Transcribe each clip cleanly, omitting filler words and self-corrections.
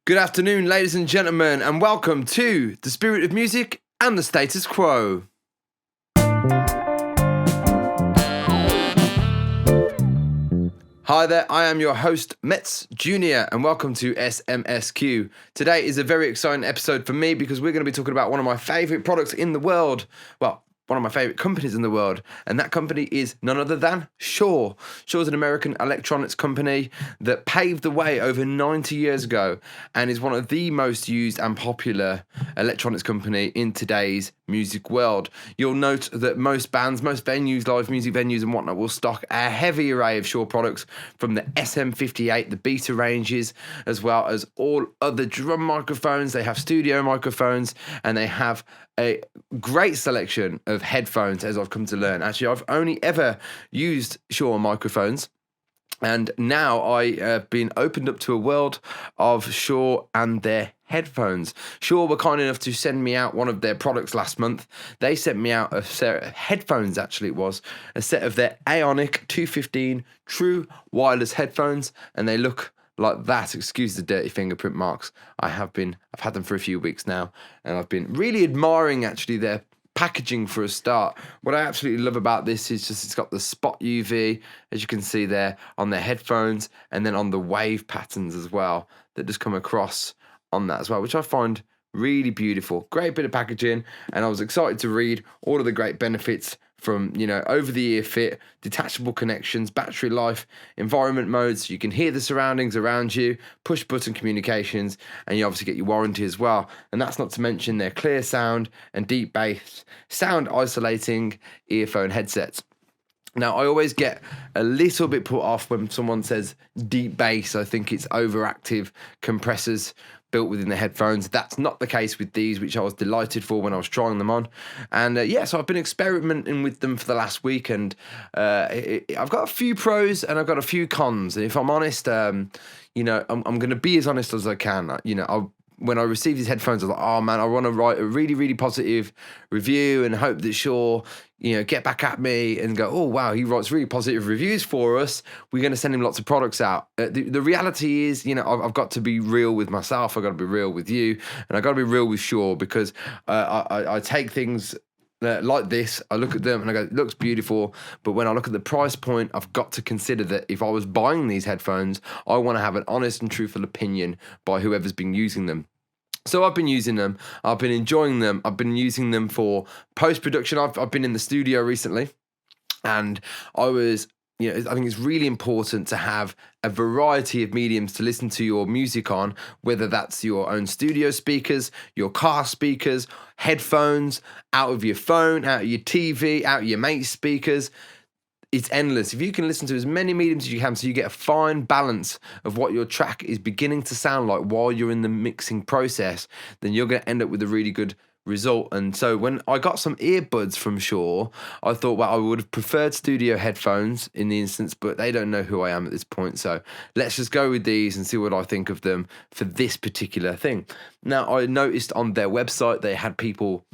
Good afternoon, ladies and gentlemen, and welcome to The Spirit of Music and the Status Quo. Hi there, I am your host, Metz Jr., and welcome to SMSQ. Today is a very exciting episode for me because we're going to be talking about one of my favourite products in the world. Well, one of my favourite companies in the world, and that company is none other than Shure. Shure's an American electronics company that paved the way over 90 years ago and is one of the most used and popular electronics company in today's music world. You'll note that most bands, most venues, live music venues and whatnot will stock a heavy array of Shure products from the SM58, the beta ranges, as well as all other drum microphones. They have studio microphones and they have a great selection of headphones, as I've come to learn. Actually, I've only ever used Shure microphones, and now I have been opened up to a world of Shure and their headphones. Shure were kind enough to send me out one of their products last month. They sent me out a set of headphones, actually it was, a set of their Aonic215 True Wireless headphones, and they look like that. Excuse the dirty fingerprint marks. I've had them for a few weeks now, and I've been really admiring actually their packaging for a start. What I absolutely love about this is just it's got the spot UV, as you can see there, on their headphones, and then on the wave patterns as well that just come across on that as well, which I find really beautiful. Great bit of packaging, and I was excited to read all of the great benefits from, over-the-ear fit, detachable connections, battery life, environment modes. You can hear the surroundings around you, push-button communications, and you obviously get your warranty as well. And that's not to mention their clear sound and deep bass sound isolating earphone headsets. Now, I always get a little bit put off when someone says deep bass. I think it's overactive compressors built within the headphones. That's not the case with these, which I was delighted for when I was trying them on. And so I've been experimenting with them for the last week, and I've got a few pros and I've got a few cons. And if I'm honest, I'm going to be as honest as I can. When I received these headphones, I was like, oh man, I want to write a really, really positive review and hope that Shure, get back at me and go, oh wow, he writes really positive reviews for us. We're going to send him lots of products out. The reality is, I've got to be real with myself. I've got to be real with you, and I've got to be real with Shure because I take things like this, I look at them and I go, it looks beautiful, but when I look at the price point, I've got to consider that if I was buying these headphones, I want to have an honest and truthful opinion by whoever's been using them. So I've been using them, I've been enjoying them, I've been using them for post-production. I've been in the studio recently, and I think it's really important to have a variety of mediums to listen to your music on, whether that's your own studio speakers, your car speakers, headphones, out of your phone, out of your TV, out of your mate's speakers. It's endless. If you can listen to as many mediums as you can so you get a fine balance of what your track is beginning to sound like while you're in the mixing process, then you're going to end up with a really good result. And so when I got some earbuds from Shure, I thought, well, I would have preferred studio headphones in the instance, but they don't know who I am at this point. So let's just go with these and see what I think of them for this particular thing. Now, I noticed on their website they had people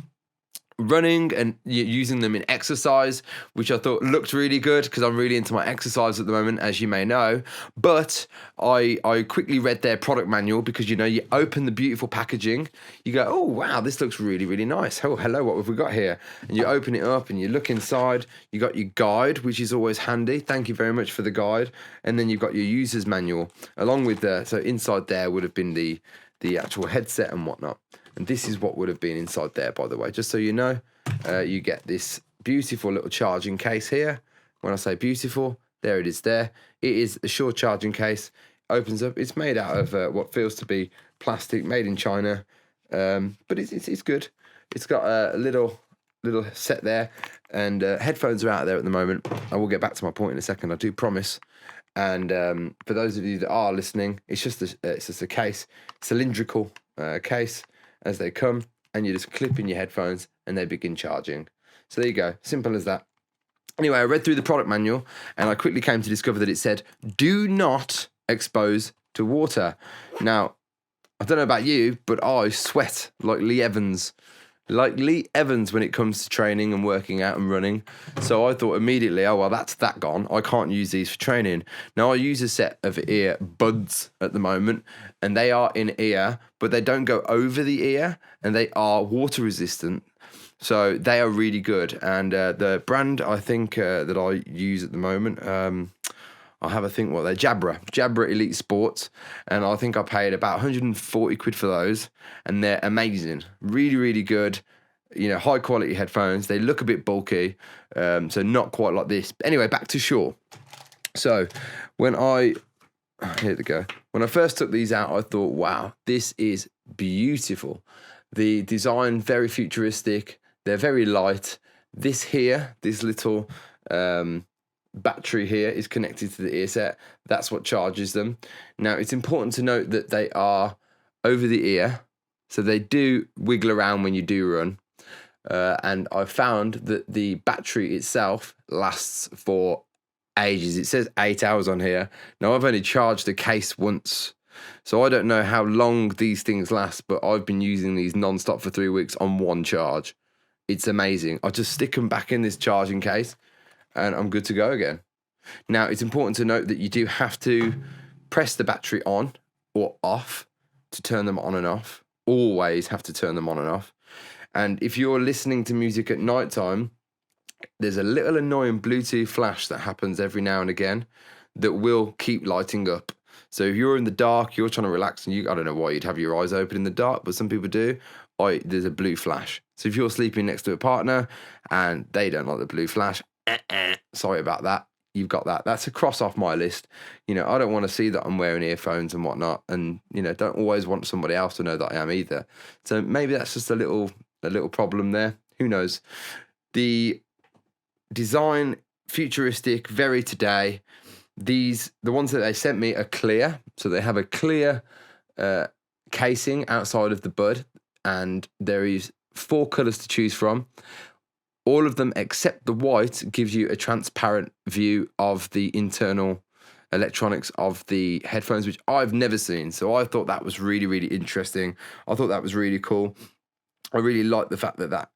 running and using them in exercise, which I thought looked really good because I'm really into my exercise at the moment, as you may know. But I quickly read their product manual because, you open the beautiful packaging, you go, oh, wow, this looks really, really nice. Oh, hello, what have we got here? And you open it up and you look inside, you got your guide, which is always handy. Thank you very much for the guide. And then you've got your user's manual along with so inside there would have been the actual headset and whatnot. And this is what would have been inside there, by the way. Just so you know, you get this beautiful little charging case here. When I say beautiful, there it is there. It is a Shure charging case. Opens up. It's made out of what feels to be plastic, made in China. But it's good. It's got a little set there. And headphones are out there at the moment. I will get back to my point in a second, I do promise. And for those of you that are listening, it's just a case, cylindrical case, as they come, and you just clip in your headphones and they begin charging. So there you go, simple as that. Anyway, I read through the product manual and I quickly came to discover that it said, do not expose to water. Now, I don't know about you, but I sweat like Lee Evans like Lee Evans when it comes to training and working out and running. So I thought immediately, oh, well, that's that gone. I can't use these for training. Now I use a set of earbuds at the moment, and they are in ear, but they don't go over the ear, and they are water resistant. So they are really good. And the brand I think that I use at the moment, I'll have a think what they're Jabra Elite Sports, and I think I paid about 140 quid for those, and they're amazing, really, really good, high quality headphones. They look a bit bulky, so not quite like this. Anyway, back to Shure. So here we go. When I first took these out, I thought, wow, this is beautiful. The design, very futuristic. They're very light. This little battery here is connected to the ear set. That's what charges them. Now, it's important to note that they are over the ear, so they do wiggle around when you do run. And I found that the battery itself lasts for ages. It says 8 hours on here. Now, I've only charged the case once, so I don't know how long these things last, but I've been using these non-stop for 3 weeks on one charge. It's amazing. I just stick them back in this charging case, and I'm good to go again. Now, it's important to note that you do have to press the battery on or off to turn them on and off. Always have to turn them on and off. And if you're listening to music at night time, there's a little annoying Bluetooth flash that happens every now and again that will keep lighting up. So if you're in the dark, you're trying to relax, and I don't know why you'd have your eyes open in the dark, but some people do. There's a blue flash. So if you're sleeping next to a partner and they don't like the blue flash, sorry about that. You've got that. That's a cross off my list. I don't want to see that I'm wearing earphones and whatnot, and don't always want somebody else to know that I am either. So maybe that's just a little problem there. Who knows? The design, futuristic, very today. The ones that they sent me are clear, so they have a clear casing outside of the bud, and there is 4 colors to choose from. All of them except the white gives you a transparent view of the internal electronics of the headphones, which I've never seen. So I thought that was really, really interesting. I thought that was really cool. I really like the fact that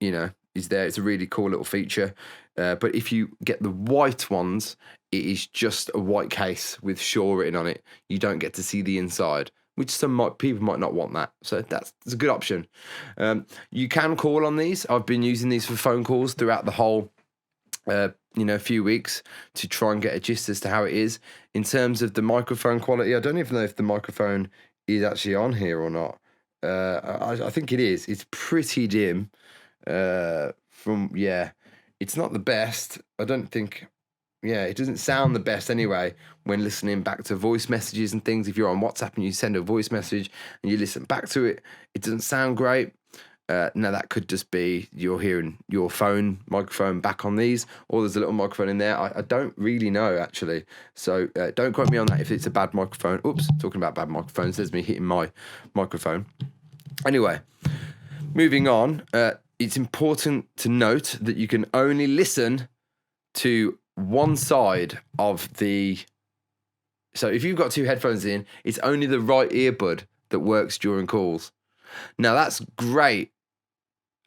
is there. It's a really cool little feature. But if you get the white ones, it is just a white case with Shure written on it. You don't get to see the inside, which people might not want that. So that's a good option. You can call on these. I've been using these for phone calls throughout the whole few weeks to try and get a gist as to how it is. In terms of the microphone quality, I don't even know if the microphone is actually on here or not. I think it is. It's pretty dim. It's not the best. I don't think. It doesn't sound the best anyway when listening back to voice messages and things. If you're on WhatsApp and you send a voice message and you listen back to it, it doesn't sound great. Now, that could just be you're hearing your phone microphone back on these, or there's a little microphone in there. I don't really know, actually. So don't quote me on that if it's a bad microphone. Oops, talking about bad microphones, there's me hitting my microphone. Anyway, moving on, it's important to note that you can only listen to one side of the... So if you've got 2 headphones in, it's only the right earbud that works during calls. Now, that's great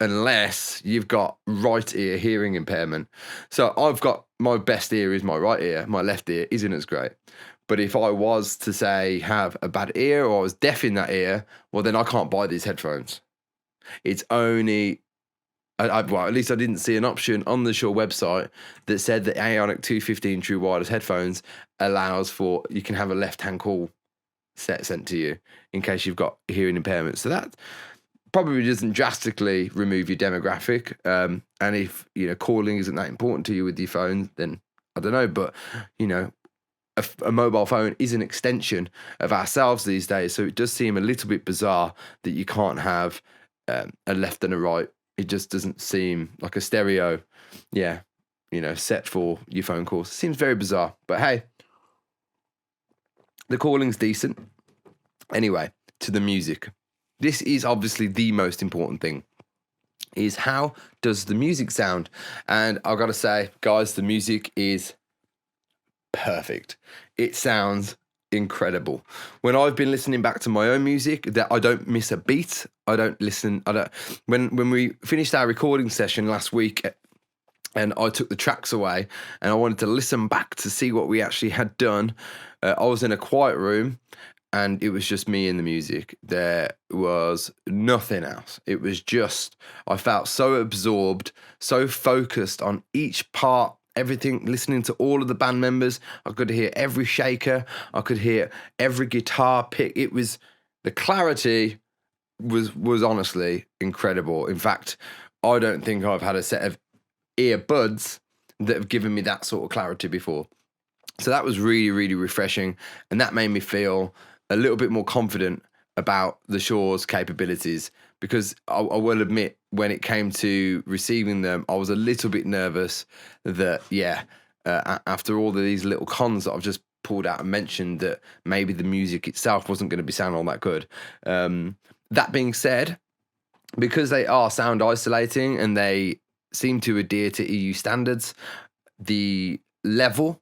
unless you've got right ear hearing impairment. So I've got, my best ear is my right ear. My left ear isn't as great. But if I was to say have a bad ear, or I was deaf in that ear, well, then I can't buy these headphones. It's only... well, at least I didn't see an option on the Shure website that said that Aonic215 True Wireless headphones allows for, you can have a left-hand call set sent to you in case you've got hearing impairment. So that probably doesn't drastically remove your demographic. And if, calling isn't that important to you with your phone, then I don't know. But, a mobile phone is an extension of ourselves these days. So it does seem a little bit bizarre that you can't have a left and a right. It just doesn't seem like a stereo, set for your phone calls. It seems very bizarre, but hey, the calling's decent. Anyway, to the music. This is obviously the most important thing, is how does the music sound? And I've got to say, guys, the music is perfect. It sounds incredible. When I've been listening back to my own music, that I don't miss a beat. I don't listen. I don't. When we finished our recording session last week, and I took the tracks away, and I wanted to listen back to see what we actually had done. I was in a quiet room, and it was just me and the music. There was nothing else. It was just, I felt so absorbed, so focused on each part, everything, listening to all of the band members. I could hear every shaker. I could hear every guitar pick. It was, the clarity was honestly incredible. In fact, I don't think I've had a set of earbuds that have given me that sort of clarity before. So that was really, really refreshing. And that made me feel a little bit more confident about the Shure's capabilities, because I will admit, when it came to receiving them, I was a little bit nervous that, after all of these little cons that I've just pulled out and mentioned, that maybe the music itself wasn't going to be sounding all that good. That being said, because they are sound isolating and they seem to adhere to EU standards, the level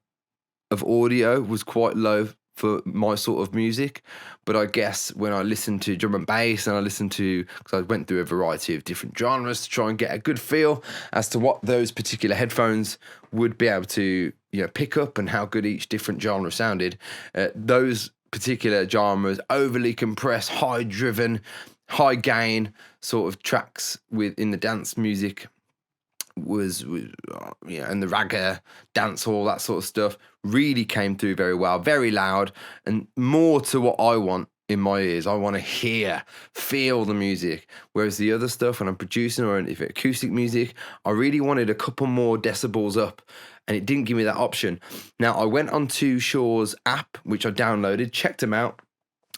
of audio was quite low for my sort of music. But I guess when I listened to drum and bass, and I listened to, because I went through a variety of different genres to try and get a good feel as to what those particular headphones would be able to, pick up, and how good each different genre sounded. Those particular genres, overly compressed, high driven, high gain sort of tracks in the dance music, and the ragga, dance hall, that sort of stuff really came through very well, very loud, and more to what I want in my ears. I want to feel the music. Whereas the other stuff, when I'm producing, or if it's acoustic music, I really wanted a couple more decibels up, and it didn't give me that option. Now, I went onto Shure's app, which I downloaded, checked them out,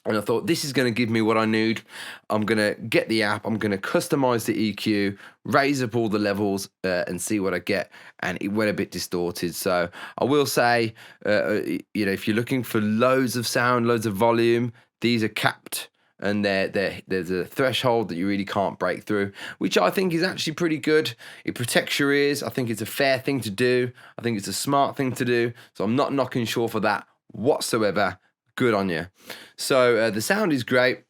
and I thought, this is going to give me what I need. I'm going to get the app. I'm going to customize the EQ, raise up all the levels, and see what I get. And it went a bit distorted. So I will say, if you're looking for loads of sound, loads of volume, these are capped. And there's a threshold that you really can't break through, which I think is actually pretty good. It protects your ears. I think it's a fair thing to do. I think it's a smart thing to do. So I'm not knocking Shure for that whatsoever. Good on you. So the sound is great,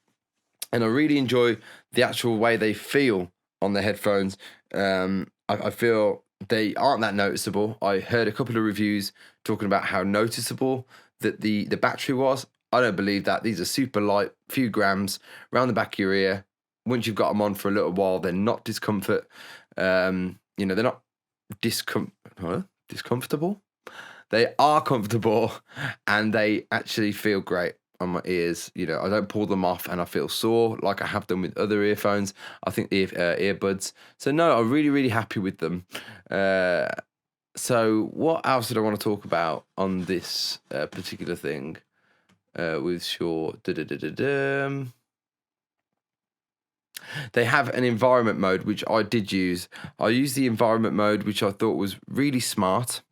and I really enjoy the actual way they feel on the headphones. I feel they aren't that noticeable. I heard a couple of reviews talking about how noticeable that the battery was. I don't believe that. These are super light, few grams around the back of your ear. Once you've got them on for a little while, they're not discomfort. They're not discomfortable. They are comfortable, and they actually feel great on my ears. I don't pull them off and I feel sore like I have done with other earphones. I think earbuds. So no, I'm really, really happy with them. So what else did I want to talk about on this particular thing with Shure? They have an environment mode, which I did use. I used the environment mode, which I thought was really smart.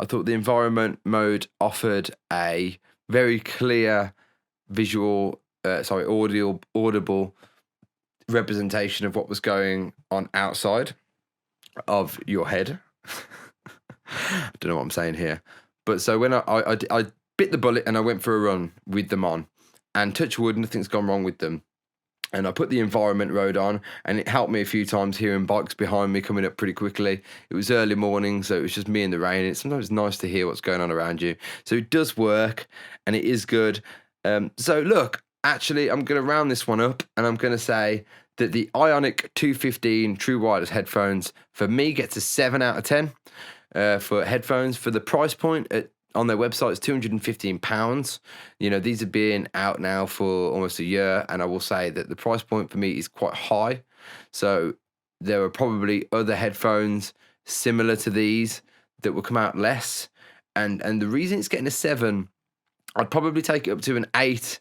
I thought the environment mode offered a very clear audible representation of what was going on outside of your head. I don't know what I'm saying here. But so when I bit the bullet and I went for a run with them on, and touch wood, nothing's gone wrong with them. And I put the environment mode on, and it helped me a few times hearing bikes behind me coming up pretty quickly. It was early morning, so it was just me in the rain. It's sometimes nice to hear what's going on around you. So it does work, and it is good. So look, actually, I'm going to round this one up, and I'm going to say that the Aonic215 True Wireless headphones, for me, gets a 7 out of 10 for headphones. For the price point on their website, it's £215. These are being out now for almost a year, and I will say that the price point for me is quite high. So there are probably other headphones similar to these that will come out less, and the reason it's getting a 7, I'd probably take it up to an 8,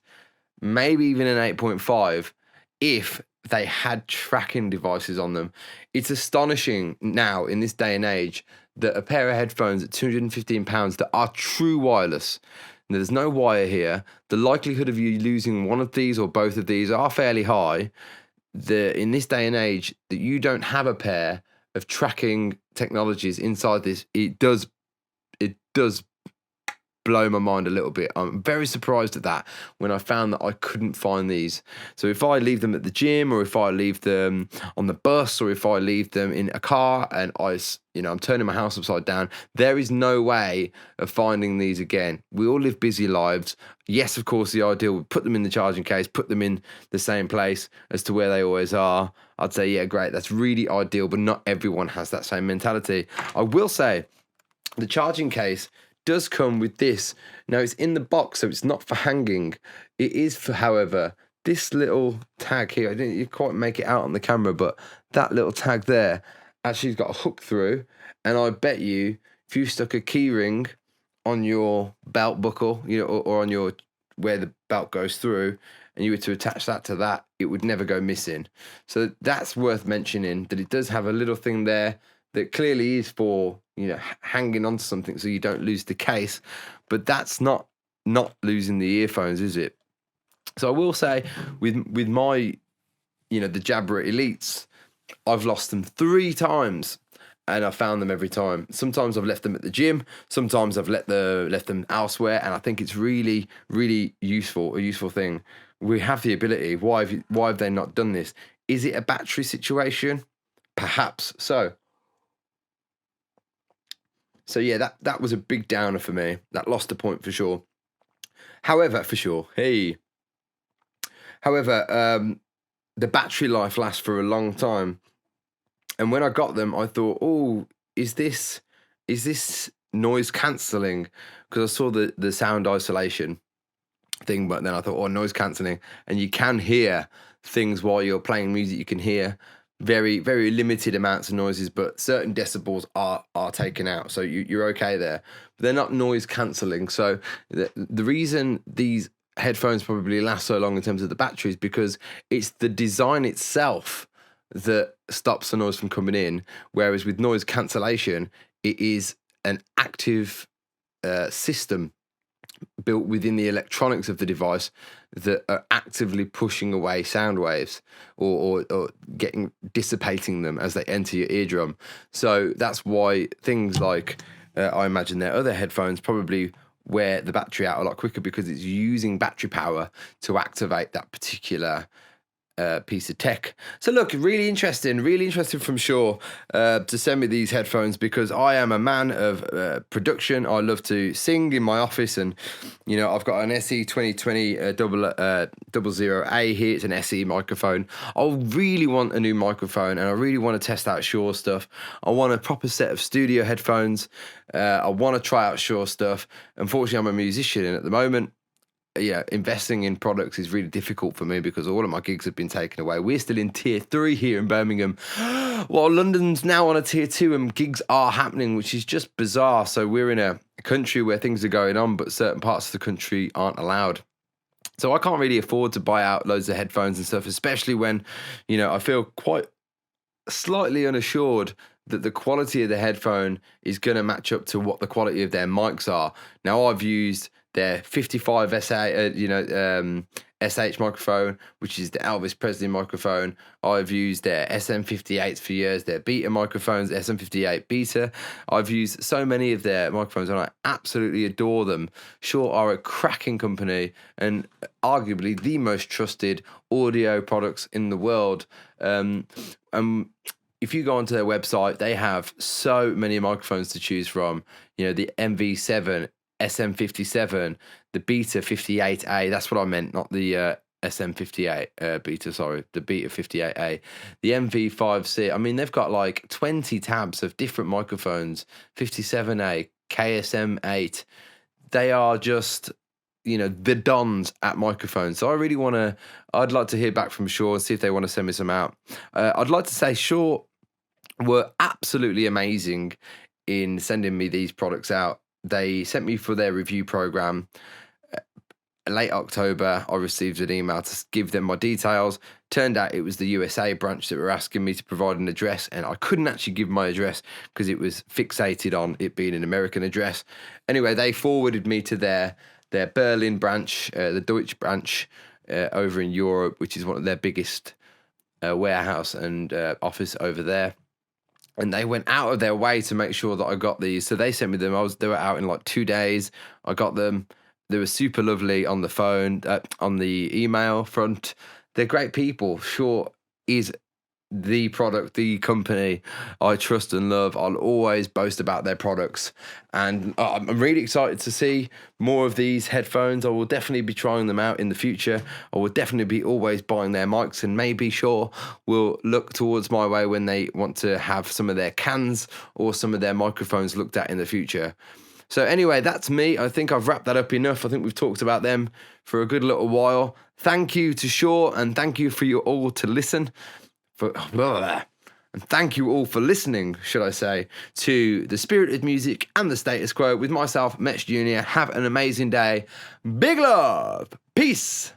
maybe even an 8.5 if they had tracking devices on them. It's astonishing now in this day and age that a pair of headphones at £215 that are true wireless, and there's no wire here, the likelihood of you losing one of these or both of these are fairly high. In this day and age, that you don't have a pair of tracking technologies inside this, it does blown my mind a little bit. I'm very surprised at that when I found that I couldn't find these. So if I leave them at the gym, or if I leave them on the bus, or if I leave them in a car and I'm turning my house upside down, there is no way of finding these again. We all live busy lives. Yes, of course, the ideal would put them in the charging case, put them in the same place as to where they always are. I'd say, yeah, great, that's really ideal, but not everyone has that same mentality. I will say the charging case does come with this. Now, it's in the box, so it's not for hanging. It is for, however, this little tag here. I didn't quite make it out on the camera, but that little tag there actually has got a hook through, and I bet you if you stuck a key ring on your belt buckle, or on your where the belt goes through, and you were to attach that to that, it would never go missing. So that's worth mentioning, that it does have a little thing there that clearly is for hanging onto something so you don't lose the case, but that's not losing the earphones, is it? So I will say with my the Jabra Elites, I've lost them 3 times, and I found them every time. Sometimes I've left them at the gym, sometimes I've left them elsewhere, and I think it's really, really a useful thing. We have the ability. Why have they not done this? Is it a battery situation? Perhaps so. So yeah, that was a big downer for me. That lost a point for sure. However, the battery life lasts for a long time. And when I got them, I thought, oh, is this noise cancelling? Because I saw the sound isolation thing, but then I thought, oh, noise cancelling. And you can hear things while you're playing music. You can hear very, very limited amounts of noises, but certain decibels are taken out. So you're okay there. But they're not noise cancelling. So the reason these headphones probably last so long in terms of the battery is because it's the design itself that stops the noise from coming in, whereas with noise cancellation, it is an active system built within the electronics of the device that are actively pushing away sound waves or dissipating them as they enter your eardrum. So that's why things like I imagine their other headphones probably wear the battery out a lot quicker, because it's using battery power to activate that particular piece of tech. So look, really interesting from Shure to send me these headphones, because I am a man of production. I love to sing in my office, and I've got an SE 2020 00A here. It's an SE microphone. I really want a new microphone, and I really want to test out Shure stuff. I want a proper set of studio headphones. I want to try out Shure stuff. Unfortunately, I'm a musician, and at the moment, investing in products is really difficult for me because all of my gigs have been taken away. We're still in tier 3 here in Birmingham, while London's now on a tier 2 and gigs are happening, which is just bizarre. So we're in a country where things are going on, but certain parts of the country aren't allowed. So I can't really afford to buy out loads of headphones and stuff, especially when, I feel quite slightly unassured that the quality of the headphone is going to match up to what the quality of their mics are. Now, I've used their 55 SH microphone, which is the Elvis Presley microphone. I've used their SM58s for years, their beta microphones, SM58 beta. I've used so many of their microphones, and I absolutely adore them. Shure are a cracking company and arguably the most trusted audio products in the world. If you go onto their website, they have so many microphones to choose from. The MV7, SM57, the Beta 58A. That's what I meant, not the SM58 Beta, sorry, the Beta 58A. The MV5C. I mean, they've got like 20 tabs of different microphones. 57A, KSM8. They are just, the dons at microphones. So I'd like to hear back from Shure and see if they want to send me some out. I'd like to say Shure were absolutely amazing in sending me these products out. They sent me for their review program. Late October, I received an email to give them my details. Turned out it was the USA branch that were asking me to provide an address, and I couldn't actually give my address because it was fixated on it being an American address. Anyway, they forwarded me to their Berlin branch, the Deutsch branch over in Europe, which is one of their biggest warehouse and office over there. and they went out of their way to make sure that I got these. So they sent me them. They were out in like 2 days. I got them. They were super lovely on the phone, on the email front. They're great people. Shure is the product, the company I trust and love. I'll always boast about their products, and I'm really excited to see more of these headphones. I will definitely be trying them out in the future. I will definitely be always buying their mics, and maybe Shure will look towards my way when they want to have some of their cans or some of their microphones looked at in the future. So anyway, that's me. I think I've wrapped that up enough. I think we've talked about them for a good little while. Thank you to Shure, and thank you for you all to listen. And thank you all for listening, should I say, to The Spirit of Music and the Status Quo with myself, Metz Jr. Have an amazing day. Big love. Peace.